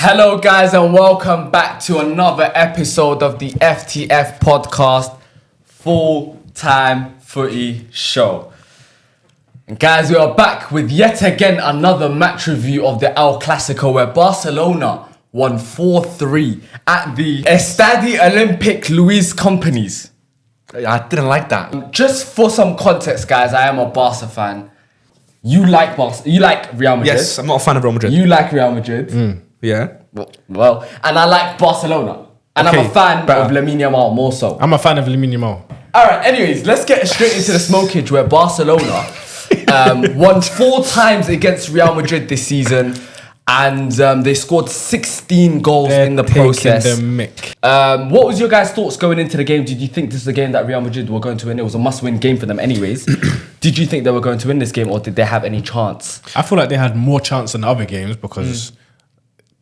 Hello guys and welcome back to another episode of the FTF podcast full-time footy show. And guys, we are back with yet again another match review of the El Clásico where Barcelona won 4-3 at the Estadi Olympic Luis Companies. I didn't like that. Just for some context, guys, I am a Barca fan. You like Barca? You like Real Madrid? Yes, I'm not a fan of Real Madrid. You like Real Madrid? Yeah. Well, and I like Barcelona. And Okay, I'm a fan better. of Lamine Yamal more so. I'm a fan of Lamine Yamal. Alright, anyways, let's get straight into the smokage where Barcelona won 4 times against Real Madrid this season. And they scored 16 goals in the process. Taking the mick. What was your guys' thoughts going into the game? Did you think this is a game that Real Madrid were going to win? It was a must-win game for them anyways. Did you think they were going to win this game or did they have any chance? I feel like they had more chance than the other games because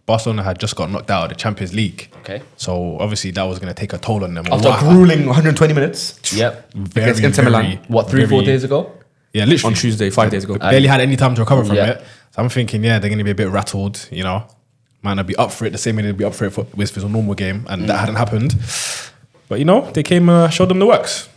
Barcelona had just got knocked out of the Champions League. Okay. So obviously that was going to take a toll on them. After grueling 120 minutes. Yep. Very, Inter Milan. What, 3-4 days ago? Yeah, literally. On Tuesday, 5 days ago. Barely had any time to recover from Yeah. it. So I'm thinking, yeah, they're going to be a bit rattled, you know. Might not be up for it the same way they'd be up for it with a normal game. And that hadn't happened. But, you know, they came, showed them the works.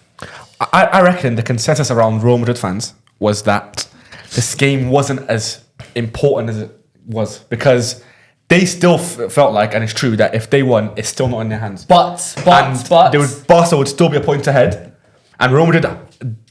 I reckon the consensus around Real Madrid fans was that this game wasn't as important as it was because they still felt like, and it's true, that if they won, it's still not in their hands. But Barca would still be a point ahead. And Real Madrid,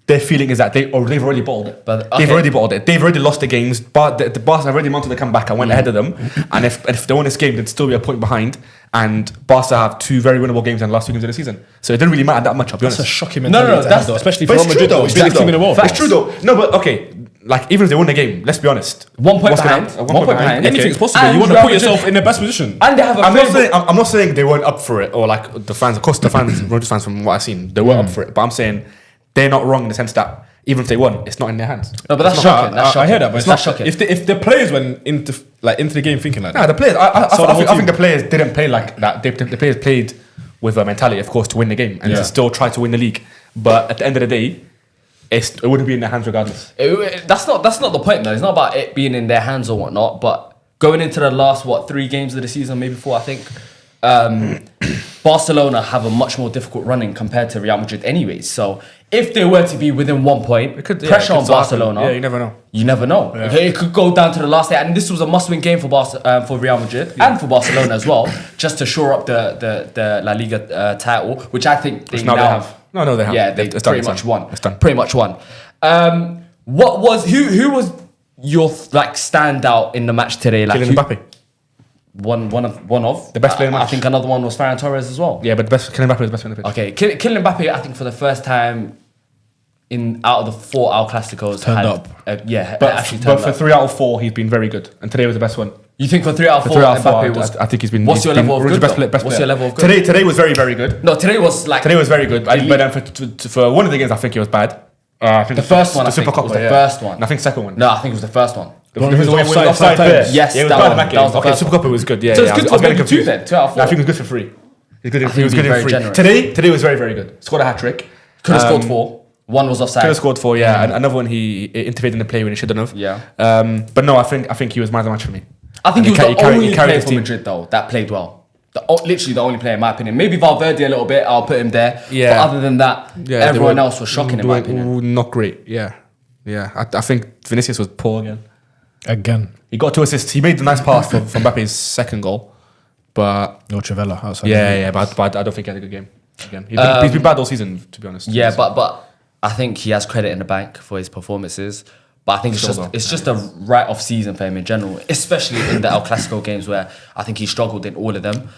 their feeling is that they've already bottled it. They've already bottled it. They've already lost the games. But the Barca have already mounted the comeback and went ahead of them. And if they won this game, they'd still be a point behind. And Barca have 2 very winnable games in the last 2 games of the season. So it didn't really matter that much, I'll be honest. That's a shocking mentality to that's have, though, especially But for it's Real true Madrid. though. It's biggest team in the world. It's true though. No, but okay. Like, even if they win the game, let's be honest. 1 point What's behind. gonna- 1 point behind. Anything's possible. And You want to Real put Madrid- yourself in the best position. And they have a I'm not saying they weren't up for it, or like the fans. Of course, the fans, Real Madrid fans, from what I've seen, they were up for it. But I'm saying they're not wrong in the sense that even if they won, it's not in their hands. No, but that's shocking. That's shocking. I hear that, but it's That's not shocking. If the players went into the game thinking like Nah, that, the players. I team. think the players didn't play like that. The players played with a mentality, of course, to win the game and to still try to win the league. But at the end of the day, it wouldn't be in their hands regardless. That's not the point though. It's not about it being in their hands or whatnot. But going into the last 3 games of the season, maybe 4, I think. Barcelona have a much more difficult running compared to Real Madrid anyways. So if they were to be within 1 point, pressure on Barcelona. Yeah, you never know. You never know. Yeah. Okay, it could go down to the last day, and this was a must-win game for for Real Madrid and for Barcelona as well, just to shore up the La Liga title, which I think they Now now they have. No, they have. Yeah, they It's done, pretty it's much done. won. It's done. Pretty much won. Who was your standout in the match today? Like Kylian Mbappé. One of The best player in the I match. think another one was Ferran Torres as well. Yeah, but Kylian Mbappé was the best player in the pitch. Okay, Kylian Mbappé, I think for the first time out of the 4 El Clásicos Turned up. actually But turned for up. 3 out of 4, he's been very good, and today was the best one. You think for 3 out of 4, 3 out of 4, Mbappé was? I think he's been. What's your he's been level of Real good? Best though? player, What's your level of good? Today was very, very good. No, today was like. Today was very good. But then for one of the games, I think it was bad. I think The first one, the I think, Super Cup was the first one. And I think second one. No, I think it was the first one. It was the offside offside there. times. Yes, Yeah, it was that bad one. in That was the Okay, first Super Cup it was good. Yeah, So it's yeah. good I for was getting maybe 2 confused. then, 2 out of 4. I think it was good for free. He was being good very for free. generous. Today was very, very good. Scored a hat trick. Could have scored 4. One was offside. Could have scored 4. Yeah, and another one he interfered in the play when he shouldn't have. Yeah. But no, I think he was man of the match for me. I think And he was the only carried player his for team. Madrid though that played well. Literally the only player in my opinion. Maybe Valverde a little bit. I'll put him there. Yeah. But other than that, everyone else was shocking in my opinion. Not great. Yeah. I think Vinicius was poor again. He got 2 assists. He made the nice pass from Mbappe's second goal, but no Trivella outside. but I don't think he had a good game. Again, he's been bad all season, to be honest. Yeah, but I think he has credit in the bank for his performances. But I think it's just a write-off season for him in general, especially in the El Clásico games where I think he struggled in all of them.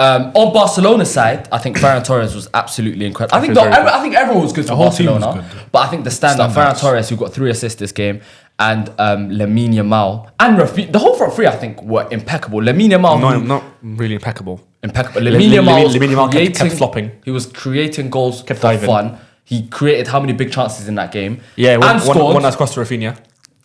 On Barcelona's side, I think Ferran Torres was absolutely incredible. I think everyone was good for whole team was Barcelona, good. but I think the standout Ferran Torres, who got 3 assists this game, and Lamine Yamal and Raphinha, the whole front three I think were impeccable. Lamine Yamal, No, not really impeccable. Lamine Yamal kept flopping. He was creating goals Kept for diving. fun. He created how many big chances in that game? Yeah, and scored one that's crossed to Raphinha.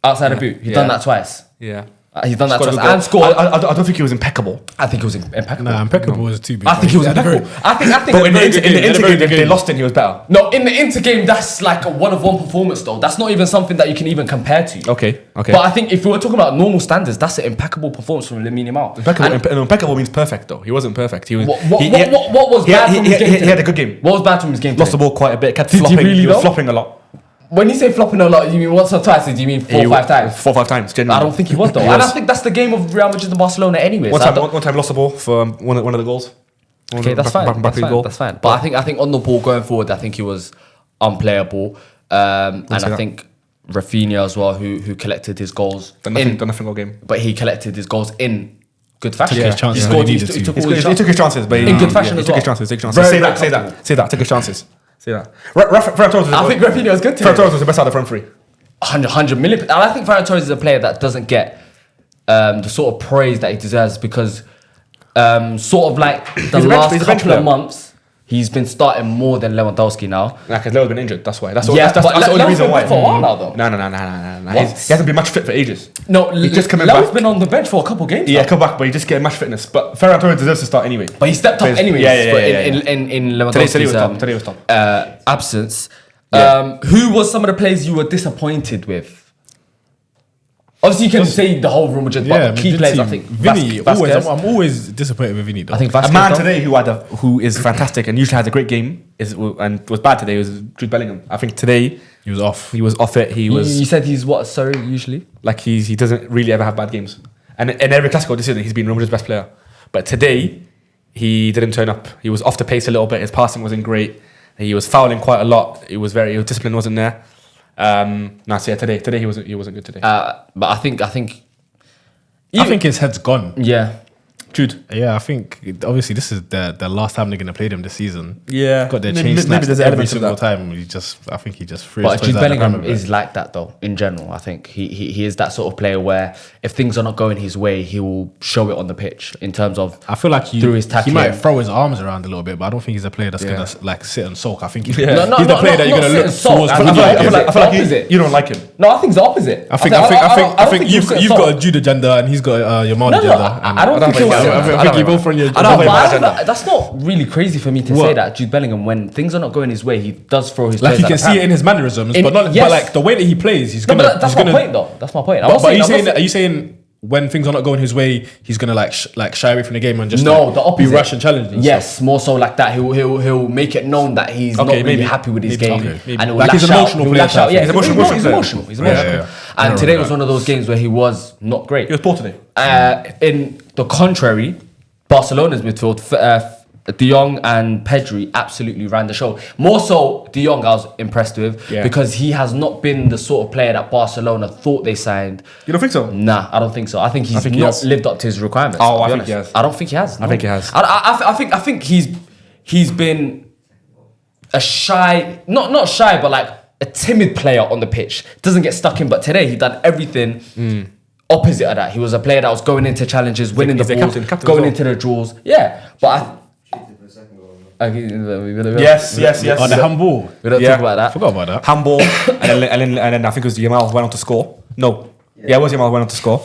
outside the boot. He's done that twice. Yeah. He's done that Scored a twice goal. and scored. I don't think he was impeccable. I think he was impeccable. Nah, impeccable was too big. I think he was impeccable. I think. But in the intergame, game. they lost and he was better. No, in the intergame, that's like a one-of-one performance though. That's not even something that you can even compare to. Okay. But I think if we were talking about normal standards, that's an impeccable performance from Lamine Yamal. Impeccable means perfect though. He wasn't perfect. He was. What was bad from his game? He had a good game. What was bad from his game? Lost the ball quite a bit. Kept Did he flopping. really He was though? flopping a lot. When you say flopping a lot, you mean once or twice? Or do you mean 4 or 5 times? 4 or 5 times. Genuinely. I don't think he was though. He And was. I think that's the game of Real Madrid and Barcelona anyway. One time lost the ball for one of the goals. Okay, that's fine. That's fine. But I think on the ball going forward, I think he was unplayable. And I think Raphinha as well, who collected his goals Done nothing all game. but he collected his goals in good fashion. Took his chances He when scored. he He needed to. took all his He shots. took his chances, but In good fashion he as took well. his chances. Take his Very, chances. very Say comfortable. that. Take his chances. Say that. Ferran Torres. I think Raphinha was good too. Ferran Torres was the best out of the front three. 100 million. And I think Ferran Torres is a player that doesn't get the sort of praise that he deserves because sort of like the He's a bench- last he's a bench couple of player. months, he's been starting more than Lewandowski now. Nah, because Leo's been injured. That's why. That's Yeah, the but only Leo's reason been why. good for a while now, though. No. What? He hasn't been match fit for ages. No, He's just coming Leo's back. been on the bench for a couple games. Yeah, now. come back, but he just getting match fitness. But Ferran Torres deserves to start anyway. But he stepped up anyways. In Lewandowski's Today was top. absence. Yeah. Who was some of the players you were disappointed with? Obviously, you can say the whole Real Madrid, but key players, I think. Vinny, Vasquez. I'm always disappointed with Vinny. Though. I think A Vasquez. man though. today who is fantastic and usually has a great game and was bad today was Jude Bellingham. I think today he was off. he was off it. He was You said he's what? Sorry, usually. like he doesn't really ever have bad games. And in every Clásico this season, he's been Real Madrid's best player. But today, he didn't turn up. He was off the pace a little bit. His passing wasn't great. He was fouling quite a lot. His discipline wasn't there. Today he wasn't good today. But I think. I think his head's gone. Yeah. Jude. Yeah, I think obviously this is the last time they're going to play them this season. Yeah. Got their Maybe chain snatched there's every elements of single that. time. I think he just threw his But toys Jude out the Bellingham pram a bit. is like that though. In general, I think he is that sort of player where if things are not going his way, he will show it on the pitch in terms of. I feel like through his he tackling. might throw his arms around a little bit, but I don't think he's a player that's Yeah. gonna like sit and sulk. I think he's, Yeah. No, he's the player that you're not gonna sit look and sulk. towards. I for feel the like- game. I feel I feel like opposite. you don't like him. No, I think it's the opposite. I think you've got a Jude agenda and he's got your Yamal agenda. and I don't think he'll sit. I think you both on your. I don't But have I don't- that's not really crazy for me to say What? that Jude Bellingham, when things are not going his way, he does throw his. Like players you at can the see pram. it in his mannerisms, In- but not. yes. But like the way that he plays, he's No, gonna. but that's he's my gonna, point though. That's my point. But are you saying when things are not going his way, he's gonna like shy away from the game and just No, like, the opposite. be rush and challenge? And Yes, more so like that. He'll make it known that he's not really maybe. happy with his Maybe, game, okay, maybe. and he'll Like lash he's an out. emotional He'll player lash out. type Yeah, thing. he's emotional emotional. He's Yeah, emotional. yeah, yeah. And I today remember was one of those games where he was not great. He was poor today. In the contrary, Barcelona's midfield, De Jong and Pedri absolutely ran the show. More so, De Jong I was impressed with because he has not been the sort of player that Barcelona thought they signed. You don't think so? Nah, I don't think so. I think he's think he not has. lived up to his requirements. Oh, I'll be I think honest. he has. I don't think he has. No. think he has. I think he's been a shy, not shy, but like a timid player on the pitch. Doesn't get stuck in. But today he done everything opposite of that. He was a player that was going into challenges, winning the he's a balls, captain going as well. into the draws. Yeah, but Yes. Oh, the handball. We don't Yeah. talk about that. Forgot about that. Handball, and then I think it was Yamal went on to score. No. Yeah, it was Yamal went on to score.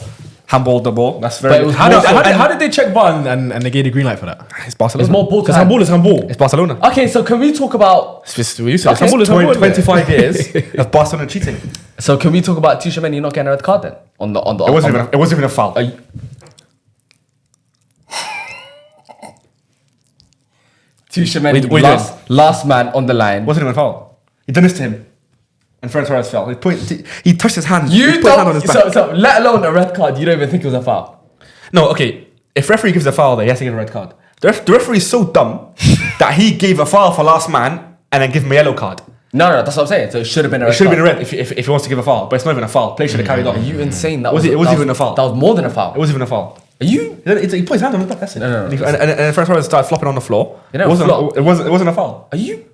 Handball the ball. That's very But it was How more did, so- how did they check VAR and they gave the green light for that? It's Barcelona. It's more ball Because time. handball is handball. It's Barcelona. Okay, so can we talk about? We used to Okay. Handball is handball, isn't it? 25 years of Barcelona cheating. So can we talk about Tchouaméni not getting a red card then? On the. It wasn't even a foul. Tchouaméni, Wait, last man on the line. It wasn't even a foul. He done this to him. And Ferran Torres fell. He touched his hand. You he put his hand on don't. his back. So let alone a red card, you don't even think it was a foul. No, okay. If referee gives a foul there, he has to give a red card. The referee is so dumb that he gave a foul for last man and then give him a yellow card. No, that's what I'm saying. So it should have been a red It should have card. been a red if he wants to give a foul, but it's not even a foul. Play should have carried on. Are you insane? That Was it- it wasn't that even a foul. That was more than a foul. It wasn't even a foul. Are you? He put his hand on his back. That's it. No. And Ferran Torres started flopping on the floor. You know, it wasn't. flop. It wasn't a foul. Are you?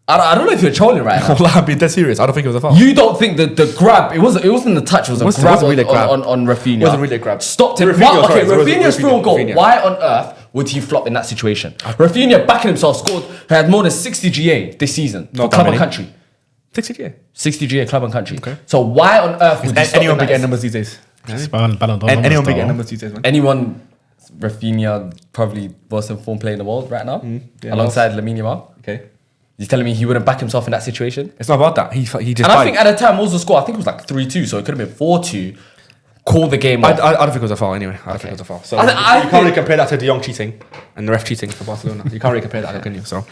I don't know if you're trolling right now. I'm being dead serious. I don't think it was a foul. You don't think that the grab? It wasn't the touch. It was a Wasn't- grab, wasn't really a grab. on Raphinha. Wasn't really a grab. Stopped him. Raphinha, Why, sorry, okay, it was Raphinha's through on goal. Raphinha. Why on earth would he flop in that situation? Raphinha backing himself scored. He had more than 60 GA this season for Not that club and many. country. 60, yeah. 60 GA club and country. Okay. So why on earth would he stop Anyone in be getting that? numbers these days? Ballon d'Or numbers, Anyone big though. at numbers these days, man. Anyone, Raphinha, probably most informed player in the world right now, alongside Lamine Yamal. Okay. You're telling me he wouldn't back himself in that situation? It's not about that. He just. And I think at the time, what was the score? I think it was like 3-2, so it could have been 4-2. Call the game off. I don't think it was a foul anyway. I don't think it was a foul. So I you can't really compare that to De Jong cheating and the ref cheating for Barcelona. You can't really compare that, can you? So,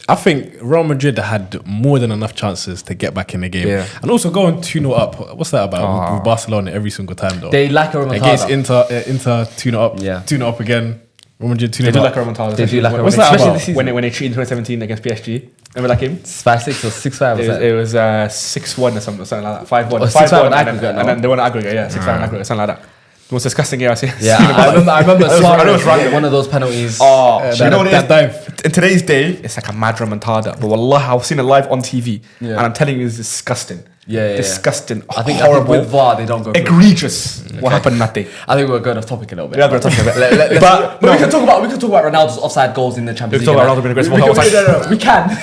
I think Real Madrid had more than enough chances to get back in the game. Yeah. And also going 2-0 up. What's that about with Barcelona every single time, though? They like a remontada. Against Inter 2-0 up. Yeah. 2-0 up again. Real Madrid 2-0 they do up. like a remontada. They do like a What's that especially about? this season. When they cheated in 2017 against PSG. Remember that game? 5-6 or 6-5. It was 6-1 or something like that. 5-1. Or 6-5 5-1 aggregate, and then they won aggregate. Yeah, 6-5 aggregate, something like that. The most disgusting game I've seen. Yeah, I remember I know Suarez it's random. one of those penalties. Oh, you know what it is? that dive. In today's day, it's like a mad remontada. But wallah, I've seen it live on TV. Yeah. And I'm telling you, it's disgusting. Yeah. Disgusting. I think horrible. with VAR, they don't go through. Egregious. What happened that day? I think we're going off topic a little bit. Yeah, we're talking about Let's- But we can talk about Ronaldo's offside goals in the Champions We League. can talk about Ronaldo being a great We can- footballer. no, we can.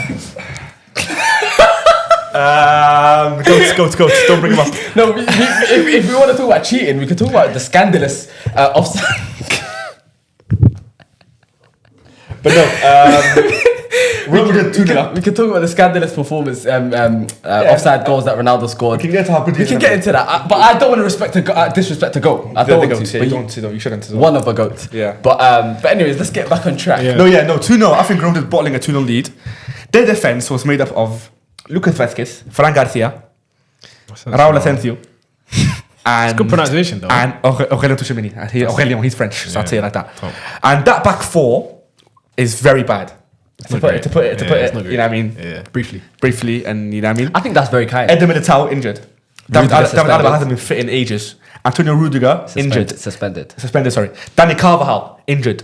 Go. Don't bring him up. No, if we want to talk about cheating, we can talk about the scandalous offside. But no, Real Madrid 2-0. We can talk about the scandalous performance, offside goals that Ronaldo scored. We can get to how good he We is can in get the- into that, but I don't want to disrespect the goat. I don't want to. But You shouldn't. one of a goat. Yeah. But anyways, let's get back on track. Yeah. No, 2-0. I think Real Madrid bottling a 2-0 lead. Their defense was made up of Lucas Vázquez, Ferran García, Raúl Asensio, and Good pronunciation, though. and Aurelien Tchouameni. Aurelien, he's French, so I'd say it like that. Top. And that back four is very bad. To not put great. it, Yeah, it's not you know what I mean? Yeah, briefly. Briefly, and you know what I mean? I think that's very kind. Eder Militao injured. David Rudiger suspended. Alaba hasn't been fit in ages. Antonio Rudiger injured. Suspended. Suspended, sorry. Danny Carvajal injured.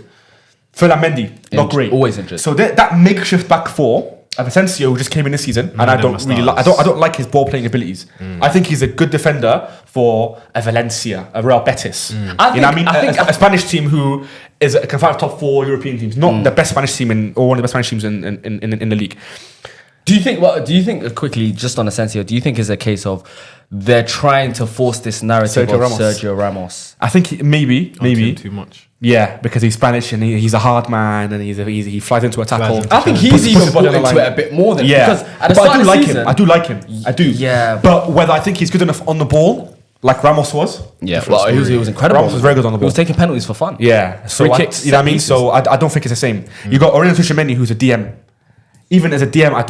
Ferland Mendy not great. Always injured. So that makeshift back four of Asensio who just came in this season, and I don't really like. I don't like his ball playing abilities. I think he's a good defender for a Valencia, a Real Betis. You know what I mean? A Spanish team who is can fight top 4 European teams, not the best Spanish team or one of the best Spanish teams in the league. Do you think quickly, just on Asensio, do you think it's a case of they're trying to force this narrative Sergio of Ramos. Sergio Ramos? I think maybe. Too much. Yeah, because he's Spanish and he's a hard man and he flies into a tackle. into I think Puts he's the even body bought on the into line. it a bit more than Yeah, because at the but start I do of the like season, him. I do like him. I do. Yeah, but whether I think he's good enough on the ball, like Ramos was. Yeah, well, he was incredible. Ramos was very good on the He ball. was taking penalties for fun. Yeah, so Free kicks, you know what I mean. set So I don't think it's the same. You got Aurelien Tchouameni, who's a DM. Even as a DM, I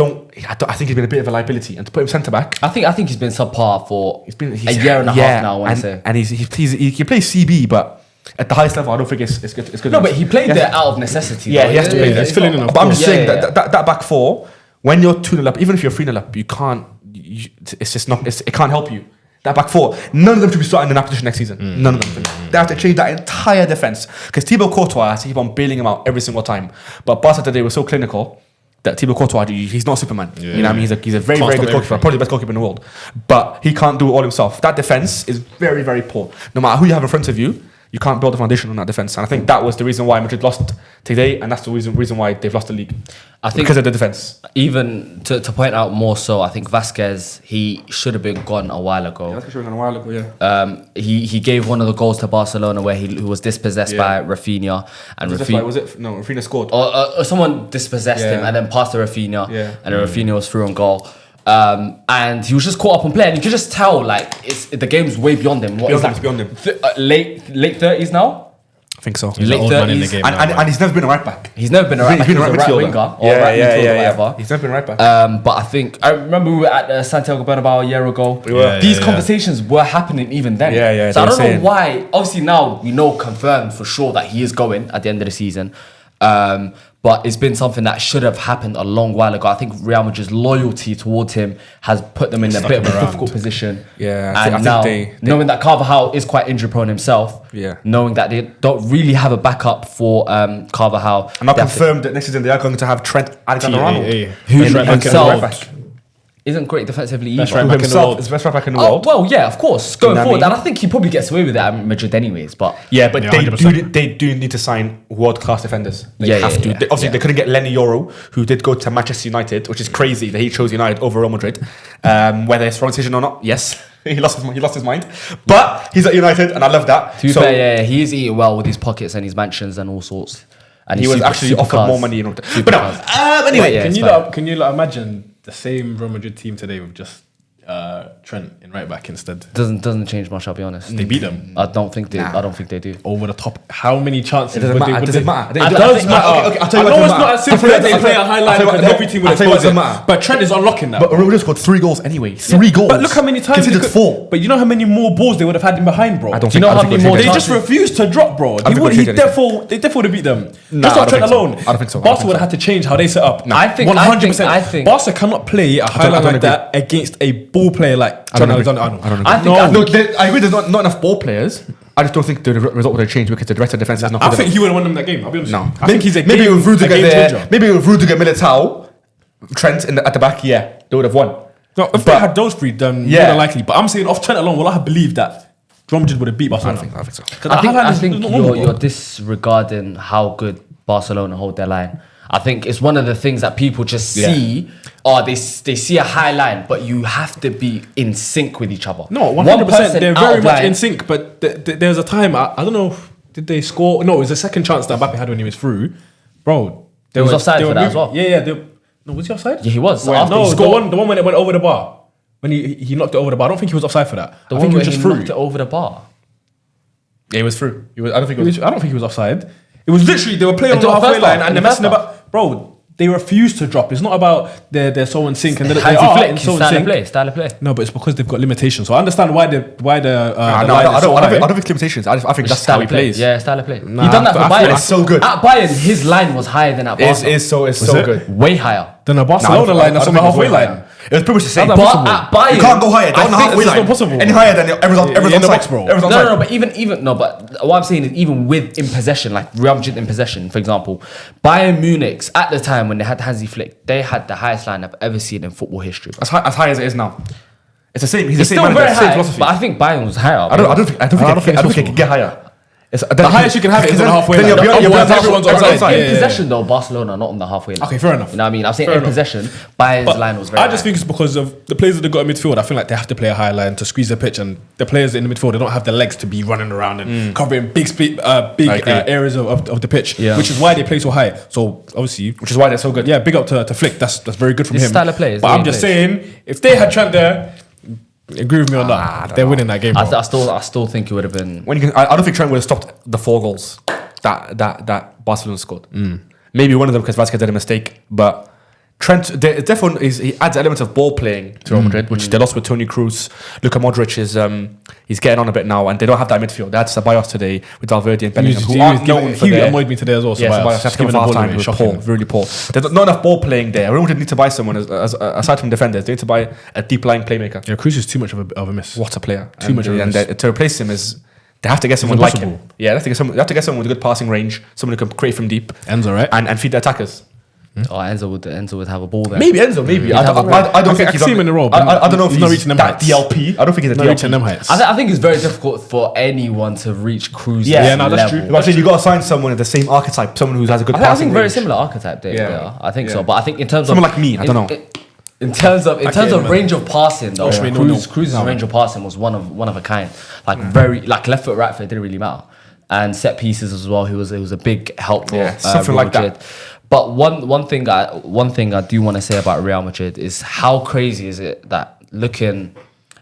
think he's been a bit of a liability, and to put him centre back, I think he's been subpar for he's been a year and a half now. I want to and say. he can play CB, but at the highest level, I don't think it's good. It's good. No, enough. but he played there out of necessity. Yeah, though. he has to play there. He's filling in, of But I'm course. just saying Yeah. that back four, when you're 2-0 up, even if you're 3-0 up, you can't. It's just not. It can't help you. That back four, none of them should be starting in that position next season. None of them. They have to change that entire defense because Thibaut Courtois has to keep on bailing him out every single time. But Barca today was so clinical that Thibaut Courtois, he's not Superman. You know what I mean? He's a very, Can't very stop good goalkeeper, everything. probably the best goalkeeper in the world. But he can't do it all himself. That defense is very, very poor. No matter who you have in front of you, you can't build a foundation on that defense. And I think that was the reason why Madrid lost today, and that's the reason why they've lost the league. I think Because of the defense. even to point out more so, I think Vasquez, he should have been gone a while ago. That's showing a while ago, yeah. He gave one of the goals to Barcelona where he was dispossessed by Raphinha, and Raphinha scored. or someone dispossessed him Yeah. and then passed to Raphinha, Yeah. and then Raphinha was through on goal. And he was just caught up on play, and you could just tell like the game's way beyond him. What is that? It's beyond him. Late 30s now. I think so. He's Late an old man in the 30s. game now, And he's never been a right back. He's never been a right back. He was a right midfielder. winger or right midfielder or whatever. He's never been a right back. But I think I remember we were at Santiago Bernabeu a year ago. We were. These Yeah. conversations were happening even then. Yeah, So I they don't were know saying. why. Obviously now we know confirmed for sure that he is going at the end of the season. But it's been something that should have happened a long while ago. I think Real Madrid's loyalty towards him has put them in a bit of a him around. difficult position. Yeah, and I think now they- knowing that Carvajal is quite injury prone himself. Yeah. Knowing that they don't really have a backup for Carvajal. And I they have to- confirmed that next season they are going to have Trent Alexander-Arnold. Who Best right back in the himself world. right back. isn't great defensively Best either. right back in the Himself world. is the best right back in the Oh, world. well, yeah, of course, going You know what I forward. mean? And I think he probably gets away with it at Madrid anyways, but... Yeah, but Yeah, they 100%. do need to sign world-class defenders. They Yeah, have yeah, to. yeah. Obviously, they couldn't get Lenny Yoro, who did go to Manchester United, which is crazy that he chose United over Real Madrid. Whether it's wrong decision or not, yes. He lost his mind. But he's at United, and I love that. To be fair, yeah, he is eating well with his pockets and his mansions and all sorts. And he was actually offered more money. But no, anyway. Can you imagine the same Real Madrid team today with just Trent in right back instead? Doesn't change much. I'll be honest. They beat them. I don't think they do. Over the top. How many chances? It doesn't matter. Does it matter? It does matter. Okay, I'll tell you what. I know it's not as simple as they play a highlight because every team will expose it. But Trent is unlocking that. But Real Madrid scored 3 goals anyway. 3 goals. But look how many times considered 4. But you know how many more balls they would have had in behind, bro. Do you know how many more? They just refused to drop, bro. They definitely would have beat them. Just off Trent alone. I don't think so. Barca would have had to change how they set up. I think 100%. Barca cannot play a highlight like that against a ball player like Trent Alexander. I don't agree. I agree. There's not enough ball players. I just don't think the result would have changed because the rest of the defense is not. I think he would have won them that game. I'll be honest. No, I think he's a maybe with Rudiger there. changer. Maybe with Rudiger, Militao, Trent at the back. Yeah, they would have won. No, if they had those three, then more than likely. But I'm saying off Trent alone, will I have believed that Real Madrid would have beat Barcelona? I think so. I think you're disregarding how good Barcelona hold their line. I think it's one of the things that people just see. They see a high line, but you have to be in sync with each other. No, 100%. They're very much in sync. But there's a time, I don't know, did they score? No, it was the second chance that Mbappe had when he was through. Bro, he was offside for that as well. Yeah. No, was he offside? Yeah, he was. The one when it went over the bar. When he knocked it over the bar. I don't think he was offside for that. I think he was just through. Knocked it over the bar. Yeah, he was through. I don't think he was offside. It was literally, they were playing on the halfway line and they're messing about. Bro, they refuse to drop. It's not about they're so in sync and they are in so in sync. Style of play. No, but it's because they've got limitations. So I understand why the I don't think it's limitations. I think that's how he plays. Yeah, style of play. He done that for Bayern. It's so good. At Bayern, his line was higher than at Barca. It's so good. Way higher than a Barcelona line that's on the halfway line. It was pretty much the same. But at Bayern, you can't go higher. They're on the halfway line. Not possible. Any higher than everyone's on the box, bro. No. But even but what I'm saying is even with in possession, like Real Madrid in possession, for example, Bayern Munich at the time when they had Hansi Flick, they had the highest line I've ever seen in football history. As high as it is now. It's the same. He's the same still manager, very same high, philosophy. but I think Bayern was higher. I don't think it can get higher. The highest you can have it is on the halfway line. Everyone's outside. In possession though, Barcelona not on the halfway line. Okay, fair enough. You know what I mean? I'm saying in possession, Bayern's line was very high. I just think it's because of the players that they got in midfield. I feel like they have to play a high line to squeeze the pitch, and the players in the midfield, they don't have the legs to be running around and covering big areas of the pitch, which is why they play so high. So obviously, which is why they're so good. Yeah, big up to Flick. That's very good from him. Style of play. But I'm just saying, if they had Trent there, agree with me on that. They're winning that game. I still think it would have been. I don't think Trent would have stopped the 4 goals that Barcelona scored. Maybe one of them because Vasquez did a mistake, but Trent he adds elements of ball playing to Real Madrid, which they lost with Toni Kroos. Luka Modric is he's getting on a bit now, and they don't have that midfield. They had Ceballos today with Valverde and Bellingham, who aren't known for He annoyed me today as well. Ceballos has given the half time. It was poor, really poor. There's not enough ball playing there. Real Madrid need to buy someone aside from defenders. They need to buy a deep lying playmaker. Yeah, Kroos is too much of a miss. What a player! Too much of a miss. And to replace him is. They have to get someone like him. Yeah, they have to get someone with a good passing range, someone who can create from deep. Enzo, right? And feed the attackers. Oh, Enzo would have a ball there. Maybe Enzo. I don't think he's him in the role. I don't know if he's not reaching them that heights. DLP. I don't think he's not reaching them heights. I think it's very difficult for anyone to reach Kroos. Yeah, no, that's true. But you got to sign someone of the same archetype, someone who has a good passing range. I think very similar archetype. They are. I think so. But I think in terms of someone like me, I don't know. In terms of range of passing, though, Kroos's range of passing was one of a kind. Like very left foot, right foot, it didn't really matter. And set pieces as well. He was a big help for something like that. But one thing I do want to say about Real Madrid is how crazy is it that looking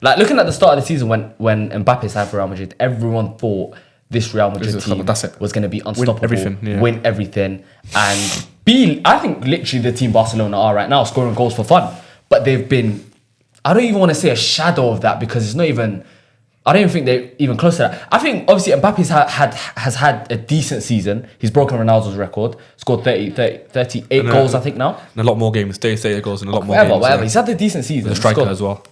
at the start of the season when Mbappe signed for Real Madrid, everyone thought this Real Madrid team was going to be unstoppable, win everything, and be, I think, literally the team Barcelona are right now, scoring goals for fun. But they've been, I don't even want to say a shadow of that because it's not even, I don't even think they're even close to that. I think, obviously, Mbappe's has had a decent season. He's broken Ronaldo's record, scored 38 goals, I think, now. And a lot more games, 38 goals and a lot more games. Whatever. He's had a decent season. The striker as well.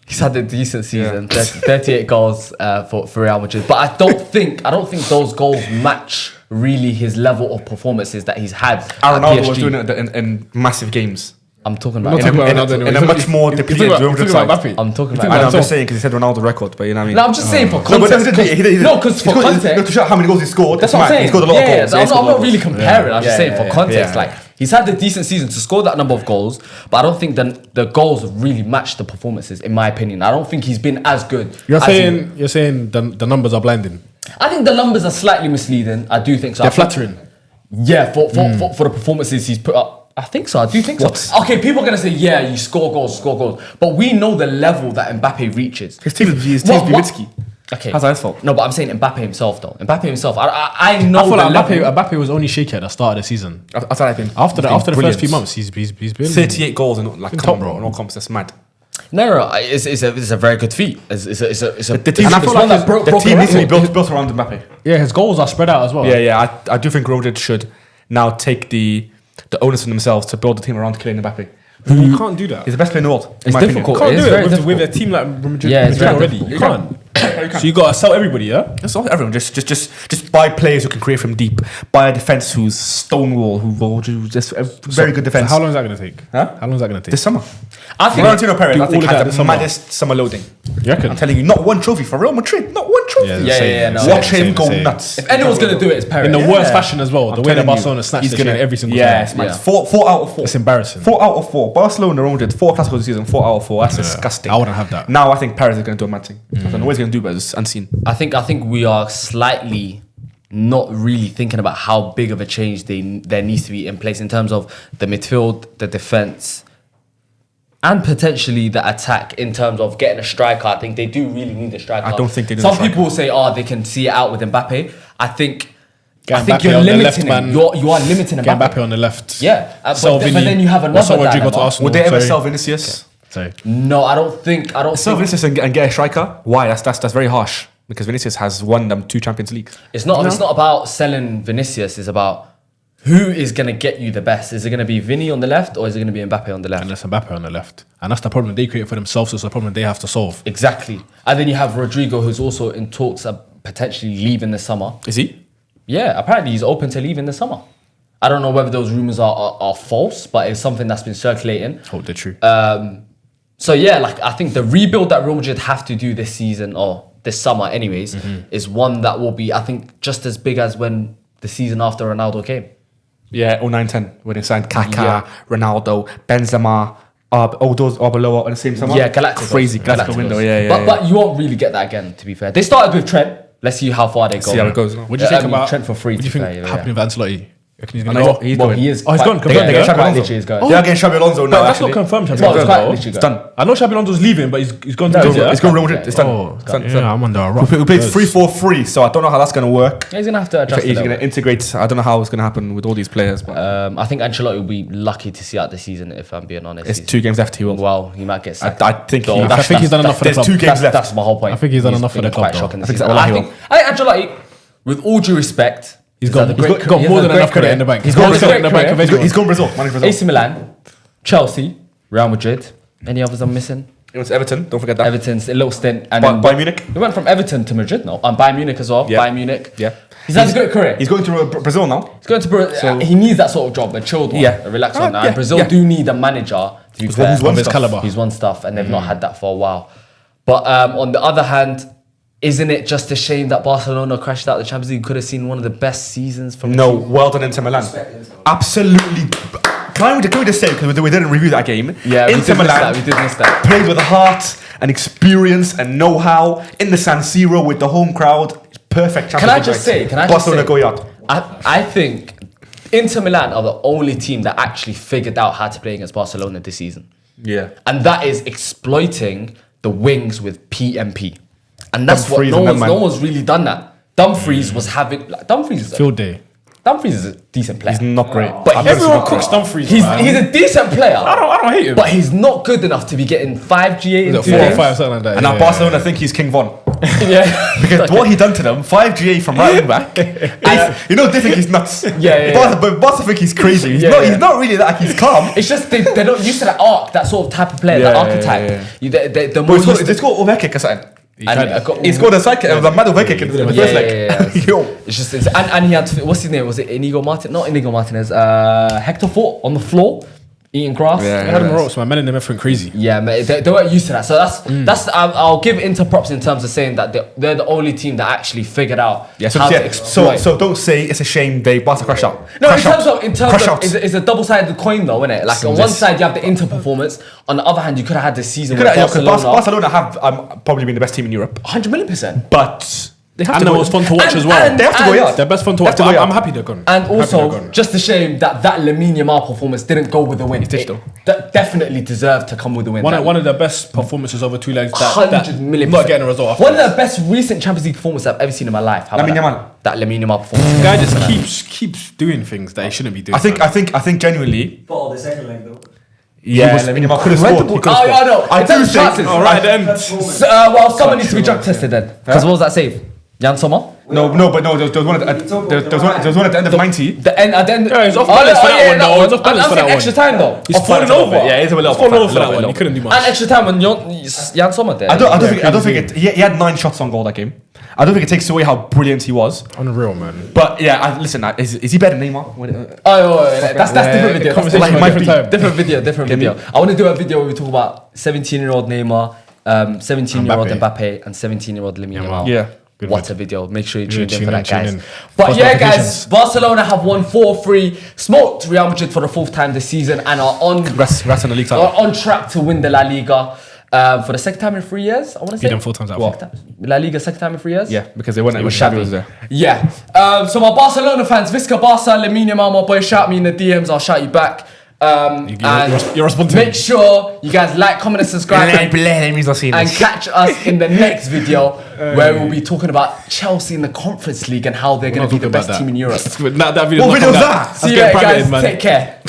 He's had a decent season, 38 goals for Real Madrid. But I don't think those goals match really his level of performances that he's had. Ronaldo was doing it in massive games. I'm talking about in a much more depleted Real Madrid side. I'm talking about. I'm just saying because he said Ronaldo record, but you know what I mean. No, I'm just saying for context. No, because for context, to show how many goals he scored. That's what I'm saying. He scored a lot of goals. I'm not really comparing. I'm just saying for context, like He's had a decent season to score that number of goals, but I don't think the goals really match the performances, in my opinion. I don't think he's been as good. You're saying the numbers are blinding. I think the numbers are slightly misleading. I do think so. They're flattering. Yeah, for the performances he's put up. I think so. I do think so. Okay, people are going to say, yeah, you score goals. But we know the level that Mbappe reaches. His team is Blitsky. Okay. How's that his fault? No, but I'm saying Mbappe himself, though. Mbappe himself. I know I feel like the level. Mbappe was only shaky at the start of the season. That's what I think. After the first few months, he's been 38 goals and like top, bro. No comps. That's mad. No, it's a very good feat. It's a The team, and I it's feel one like that the team needs to be built around Mbappe. Yeah, his goals are spread out as well. Yeah. I do think Real Madrid should now take the onus on themselves to build the team around Kylian Mbappe. You can't do that. He's the best player in the world. It's difficult. You can't It is do very it difficult. with a team like Real Madrid, Yeah, it's very already. difficult. You can't. So you gotta sell everybody, yeah. Just everyone, just buy players who can create from deep. Buy a defense who's stonewall, who will do just a very good defense. So how long is that gonna take? Huh? How long is that gonna take? This summer. I think Florentino Perez, do I think, all of that has this the summer. maddest summer loading. You reckon? I'm telling you, not one trophy for Real Madrid. Not one trophy. no. Watch him go nuts. if anyone's going to do it, it's Perez. In the worst fashion as well. The way that telling Barcelona you, snatched he's the shit every single Yes, time. man. 4 out of 4. It's embarrassing. 4 out of 4. Barcelona Real Madrid 4 Clásicos this season. 4 out of 4. That's disgusting. I wouldn't have that. Now I think Perez is going to do a mad thing. I don't know what he's going to do, but it's unseen. I think we are slightly not really thinking about how big of a change there needs to be in place in terms of the midfield, the defense, and potentially the attack in terms of getting a striker. I think they do really need a striker. I don't think they do. Some people will say, they can see it out with Mbappe. I think Mbappe you're on the limiting left, him. man. You are limiting Get Mbappe. Mbappe on the left. Yeah, but Vini. then you have another Or Rodrigo to dilemma. Arsenal. Would they ever Sorry. sell Vinicius? Sorry. No, I don't think. Sell Vinicius and get a striker? Why? That's very harsh. Because Vinicius has won them 2 Champions Leagues. It's not about selling Vinicius. It's about who is going to get you the best. Is it going to be Vini on the left or is it going to be Mbappe on the left? And it's Mbappe on the left. And that's the problem they create for themselves. So it's a problem they have to solve. Exactly. And then you have Rodrigo, who's also in talks of potentially leaving this summer. Is he? Yeah, apparently he's open to leaving this summer. I don't know whether those rumours are false, but it's something that's been circulating. Hope they're true. So yeah, like I think the rebuild that Real Madrid have to do this season or this summer anyways, is one that will be, I think, just as big as when the season after Ronaldo came. Yeah, 09-10 when they signed Kaká, Yeah. Ronaldo, Benzema, all those Arbeloa in the same summer. Yeah, Galacticos. Crazy Galacticos window. Yeah. But you won't really get that again, to be fair. They started with Trent. Let's see how far they go. See how it goes. What do you think about Trent for free? What do you to think be fair, happening with Ancelotti? You reckon he's I gonna know go? he's Well, going. he is. Oh, he's gone. They're Confirmed, getting yeah? Xabi Alonso. Literally is going. They're getting Xabi Alonso now. That's not actually. confirmed. It's Xabi done. Well, it's quite Alonso. literally It's going. done. I know Xabi Alonso's leaving, but he's gone to It's going Real Madrid. It's done. Oh, It's done. yeah, I'm under a rock. We played 3-4-3, so I don't know how that's going to work. He's going to have to adjust. He's going to integrate. I don't know how it's going to happen with all these players, but I think Ancelotti will be lucky to see out the season, if I'm being honest. it's 2 games left. He will. Well, he might get sacked. I think So he- I think he's done enough for the There's club. 2 games left. That's my whole point. I think he's done enough for been the club, quite though. shocking this I think season. so. I think Ancelotti, with all due respect, He's got he's more than enough credit in the bank. He's got got more a credit in great the bank career. of anyone. He's gone Brazil. Money Brazil. AC Milan, Chelsea, Real Madrid. Any others I'm missing? He went to Everton. Don't forget that. Everton's a little stint. And Bayern Munich. He went from Everton to Madrid now. And Bayern Munich as well. Yeah. Bayern Munich. Yeah. He's had a good career. He's going to Brazil now. He's going to Brazil. He needs that sort of job, a chilled one, Yeah. a relaxed one. Yeah, And Brazil yeah. do need a manager, to be fair. who's won Of his stuff. caliber. He's won stuff, and they've not had that for a while. But on the other hand, isn't it just a shame that Barcelona crashed out the Champions League? Could have seen one of the best seasons from No, well done Inter Milan. Absolutely. Can we just say, because we didn't review that game. Yeah, we Inter did miss Milan that. We did miss that. played with heart and experience and know-how in the San Siro with the home crowd. Perfect. Can I just say? Barcelona go yard. I think Inter Milan are the only team that actually figured out how to play against Barcelona this season. Yeah. And that is exploiting the wings with PMP. And that's Dumfries what and them, man. no one's really done that. Dumfries was having Dumfries Field day. is a decent player. He's not great. But Everyone cooks Dumfries. he's man. a decent player. I don't hate him. But he's not good enough to be getting 5 GA in 2 4 or games. 5, something like that. And now Barcelona think he's King Von. Yeah. Because what he done to them, 5 GA from right wing back. You know, they think he's nuts. Yeah. But Barca think he's crazy. He's, Yeah, not, yeah. he's not really that. He's calm. It's just they're not used to that arc, that sort of type of player, Yeah, that archetype. yeah. The But more he's used got, it's got overkick or something. He's to, got a sidekick, a mad overkick in the first leg. Yo. It's just and he had, what's his name? Was it Inigo Martinez? Not Inigo Martinez. Hector Fort on the floor. eating grass. They had them ropes, man. Men in them everything crazy. Yeah, man, they weren't used to that. So that's I'll give Inter props in terms of saying that they're the only team that actually figured out how to exploit. So don't say it's a shame they Barca crash out. No, in terms of it's a double-sided coin though, isn't it? Like on one side you have the Inter performance, on the other hand you could have had the season where Barcelona have probably been the best team in Europe. 100,000,000%. But they have to go. It was fun to watch as well. They have to go, yeah. They're best fun to watch. I'm happy they're gone. And also, just a shame that Lamine Yamal performance didn't go with the win. That definitely deserved to come with the win. One of the best performances over 2 legs. 100,000,000%. Not getting a result. One of the best recent Champions League performances I've ever seen in my life. Lamine Yamal. That Lamine Yamal performance. The guy just keeps doing things that he shouldn't be doing. I think genuinely. Bottle the second leg though. Yeah, Lamine Yamal could have scored. I know. I do think. Chances. All right, then. Well, someone needs to be drug tested then. Because what was that save? Jan Sommer? No, there was one at the end of 90. Yeah, he's off balance for that one though. He's off balance for that one. Extra time though. He's falling over. Yeah, he's falling over for that one. He couldn't do much. And extra time when Jan Sommer there. I don't think he had 9 shots on goal that game. I don't think it takes away how brilliant he was. Unreal, man. But yeah, listen, is he better than Neymar? That's different video. Different video. I want to do a video where we talk about 17-year-old Neymar, 17-year-old Mbappe, and 17-year-old Lamine Yamal. Yeah. What a video. Make sure you tune in for that, tune guys. in. But yeah, guys, Barcelona have won 4-3, smoked Real Madrid for the 4th time this season, and are on the league title. Are on track to win the La Liga for the 2nd time in 3 years, I want to say. Beat them 4 times out. La Liga 2nd time in 3 years? Yeah, because they won it with Xavi there. Yeah. So my Barcelona fans, Visca Barca, Lamine Yamal, my boy, shout me in the DMs, I'll shout you back. You're responsible. Make sure you guys like, comment, and subscribe. And catch us in the next video where we'll be talking about Chelsea in the Conference League and how they're going to be the best team in Europe. That video. What video is that? See you later, guys. Take care.